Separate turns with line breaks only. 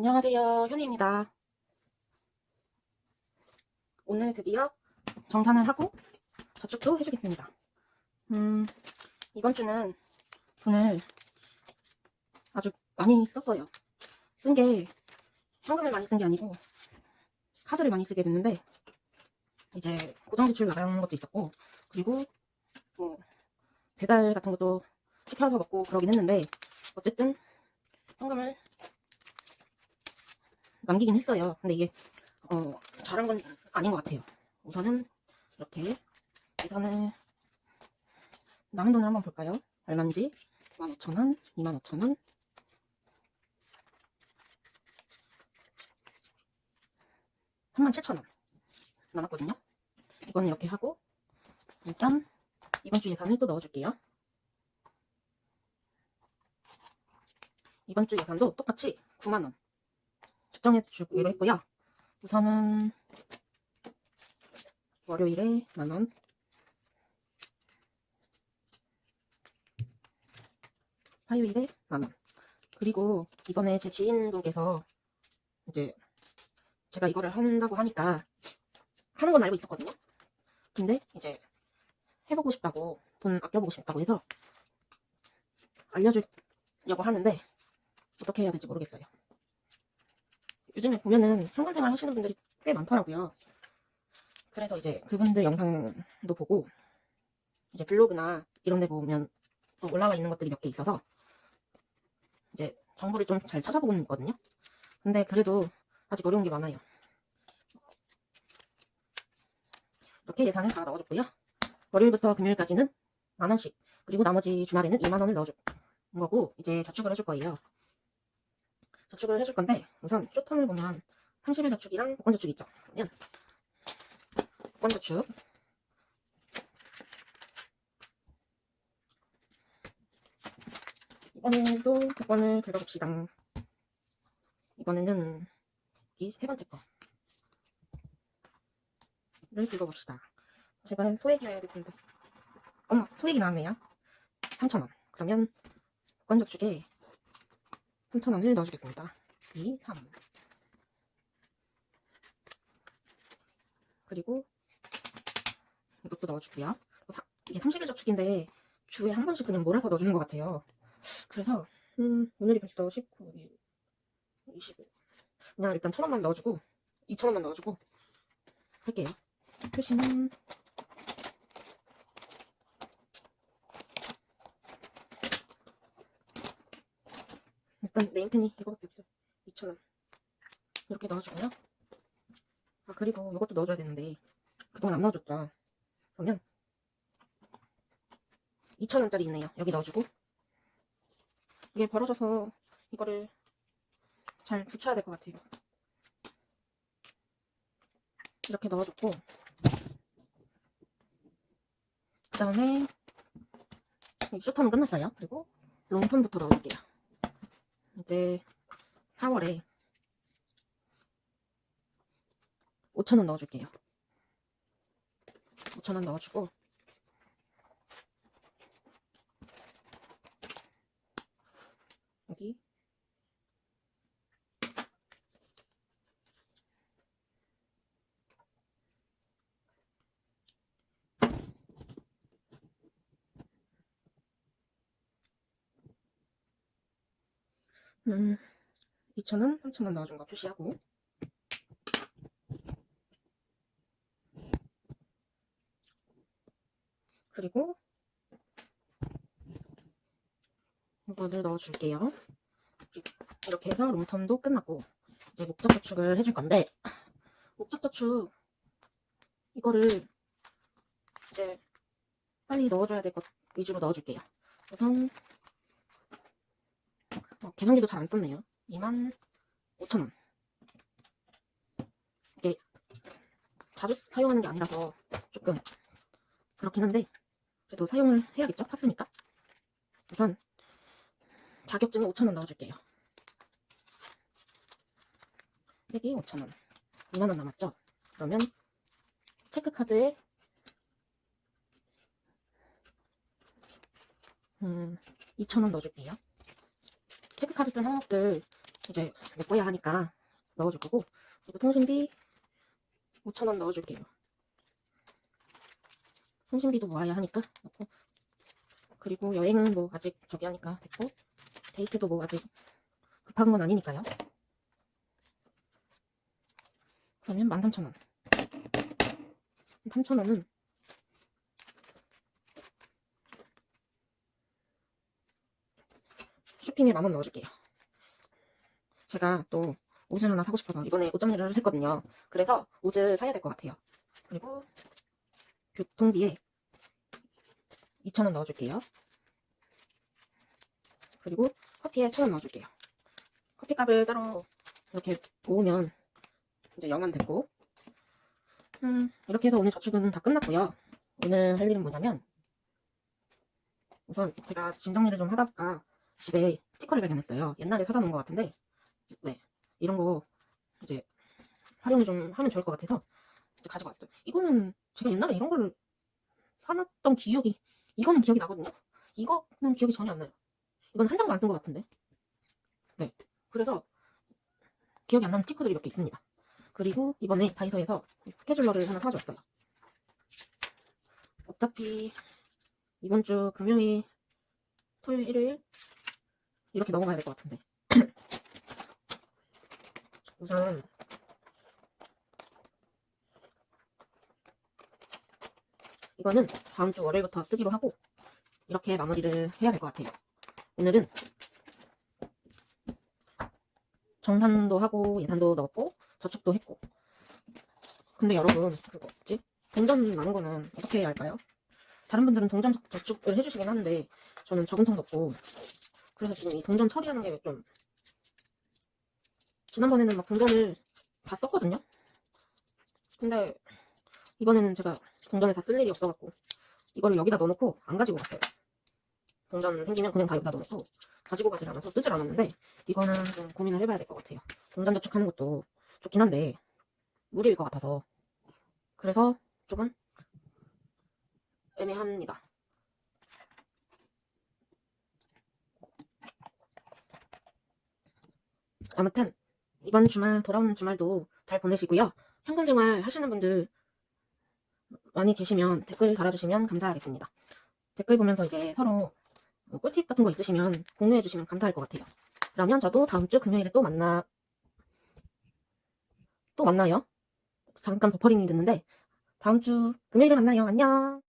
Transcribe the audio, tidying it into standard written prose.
안녕하세요. 현희입니다. 오늘 드디어 정산을 하고 저축도 해주겠습니다. 이번 주는 돈을 아주 많이 썼어요. 쓴 게 현금을 많이 쓴 게 아니고 카드를 많이 쓰게 됐는데, 이제 고정지출 나가는 것도 있었고, 그리고 뭐 배달 같은 것도 시켜서 먹고 그러긴 했는데, 어쨌든 현금을 남기긴 했어요. 근데 이게 잘한 건 아닌 것 같아요. 우선은 이렇게 계산을, 남은 돈을 한번 볼까요? 얼마인지. 15,000원, 25,000원, 37,000원 남았거든요. 이거는 이렇게 하고, 일단 이번 주 예산을 또 넣어줄게요. 이번 주 예산도 똑같이 9만원 측정해 주기로 했고요. 우선은 월요일에 만원, 화요일에 만원. 그리고 이번에 제 지인분께서 이제 제가 이거를 한다고 하니까 하는 건 알고 있었거든요. 근데 이제 해보고 싶다고, 돈 아껴보고 싶다고 해서 알려주려고 하는데 어떻게 해야 될지 모르겠어요. 요즘에 보면은 현금 생활 하시는 분들이 꽤 많더라고요. 그래서 이제 그분들 영상도 보고, 이제 블로그나 이런 데 보면 또 올라와 있는 것들이 몇 개 있어서 이제 정보를 좀 잘 찾아보고는 있거든요. 근데 그래도 아직 어려운 게 많아요. 이렇게 예산을 다 넣어줬고요. 월요일부터 금요일까지는 만원씩, 그리고 나머지 주말에는 2만원을 넣어줄 거고, 이제 저축을 해줄 거예요. 저축을 해줄 건데, 우선 쇼텀을 보면 30일 저축이랑 복권 저축이 있죠. 그러면 복권 저축, 이번에도 복권을 긁어봅시다. 이번에는 이 세 번째 거를 긁어봅시다. 제발 소액이어야 될 텐데. 어머, 소액이 나왔네요. 3,000원. 그러면 복권 저축에 3,000원을 넣어주겠습니다. 2, 3. 그리고 이것도 넣어주고요. 이게 30일 저축인데 주에 한 번씩 그냥 몰아서 넣어주는 것 같아요. 그래서 오늘이 벌써 19일, 20일. 그냥 일단 1,000원만 넣어주고 2,000원만 넣어주고 할게요. 표시는 일단 네임펜이 이거밖에 없어요. 2,000원 이렇게 넣어주고요. 아, 그리고 이것도 넣어줘야 되는데 그동안 안 넣어줬죠. 그러면 2,000원짜리 있네요. 여기 넣어주고, 이게 벌어져서 이거를 잘 붙여야 될 것 같아요. 이렇게 넣어줬고, 그 다음에 쇼텀은 끝났어요. 그리고 롱톤부터 넣어줄게요. 이제 4월에 5,000원 넣어줄게요. 5,000원 넣어주고, 여기 2,000원, 3,000원 넣어준 거 표시하고, 그리고 이거를 넣어줄게요. 이렇게 해서 롱텀도 끝났고, 이제 목적 저축을 해줄 건데, 목적 저축 이거를 이제 빨리 넣어줘야 될 것 위주로 넣어줄게요. 우선 계산기도 잘 안 떴네요. 25,000원. 이게 자주 사용하는 게 아니라서 조금 그렇긴 한데, 그래도 사용을 해야겠죠? 샀으니까. 우선 자격증에 5,000원 넣어줄게요. 획이 5,000원. 2만원 남았죠? 그러면 체크카드에 2,000원 넣어줄게요. 체크카드 쓴 항목들 이제 메꿔야 하니까 넣어줄 거고, 그리고 통신비 5,000원 넣어줄게요. 통신비도 모아야 하니까 넣고, 그리고 여행은 뭐 아직 저기 하니까 됐고, 데이트도 뭐 아직 급한 건 아니니까요. 그러면 13,000원. 3,000원은 쇼핑에 10,000원 넣어줄게요. 제가 또 옷을 하나 사고 싶어서 이번에 옷 정리를 했거든요. 그래서 옷을 사야 될 것 같아요. 그리고 교통비에 2,000원 넣어줄게요. 그리고 커피에 1,000원 넣어줄게요. 커피값을 따로 이렇게 모으면 이제 0원 됐고, 이렇게 해서 오늘 저축은 다 끝났고요. 오늘 할 일은 뭐냐면, 우선 제가 짐 정리를 좀 하다가 집에 스티커를 발견했어요. 옛날에 사다 놓은 것 같은데, 네, 이런 거 이제 활용을 좀 하면 좋을 것 같아서 이제 가지고 왔어요. 이거는 제가 옛날에 이런 거를 사놨던 기억이, 이거는 기억이 나거든요. 이거는 기억이 전혀 안 나요. 이건 한 장도 안 쓴 것 같은데. 네, 그래서 기억이 안 나는 스티커들이 이렇게 있습니다. 그리고 이번에 다이소에서 스케줄러를 하나 사줬어요. 어차피 이번 주 금요일, 토요일, 일요일 이렇게 넘어가야 될 것 같은데. 우선 이거는 다음 주 월요일부터 뜨기로 하고 이렇게 마무리를 해야 될 것 같아요. 오늘은 정산도 하고 예산도 넣었고 저축도 했고. 근데 여러분, 그거 뭐지? 동전 많은 거는 어떻게 해야 할까요? 다른 분들은 동전 저축을 해주시긴 하는데 저는 저금통도 없고, 그래서 지금 이 동전 처리하는 게 좀, 지난번에는 막 동전을 다 썼거든요. 근데 이번에는 제가 동전을 다 쓸 일이 없어갖고 이거를 여기다 넣어놓고 안 가지고 갔어요. 동전 생기면 그냥 다 여기다 넣어놓고 가지고 가질 않아서 쓰질 않았는데, 이거는 좀 고민을 해봐야 될 것 같아요. 동전 저축하는 것도 좋긴 한데 무리일 것 같아서, 그래서 조금 애매합니다. 아무튼 이번 주말, 돌아오는 주말도 잘 보내시고요. 현금생활 하시는 분들 많이 계시면 댓글 달아주시면 감사하겠습니다. 댓글 보면서 이제 서로 뭐 꿀팁 같은 거 있으시면 공유해주시면 감사할 것 같아요. 그러면 저도 다음 주 금요일에 또 만나요. 잠깐 버퍼링이 됐는데 다음 주 금요일에 만나요. 안녕.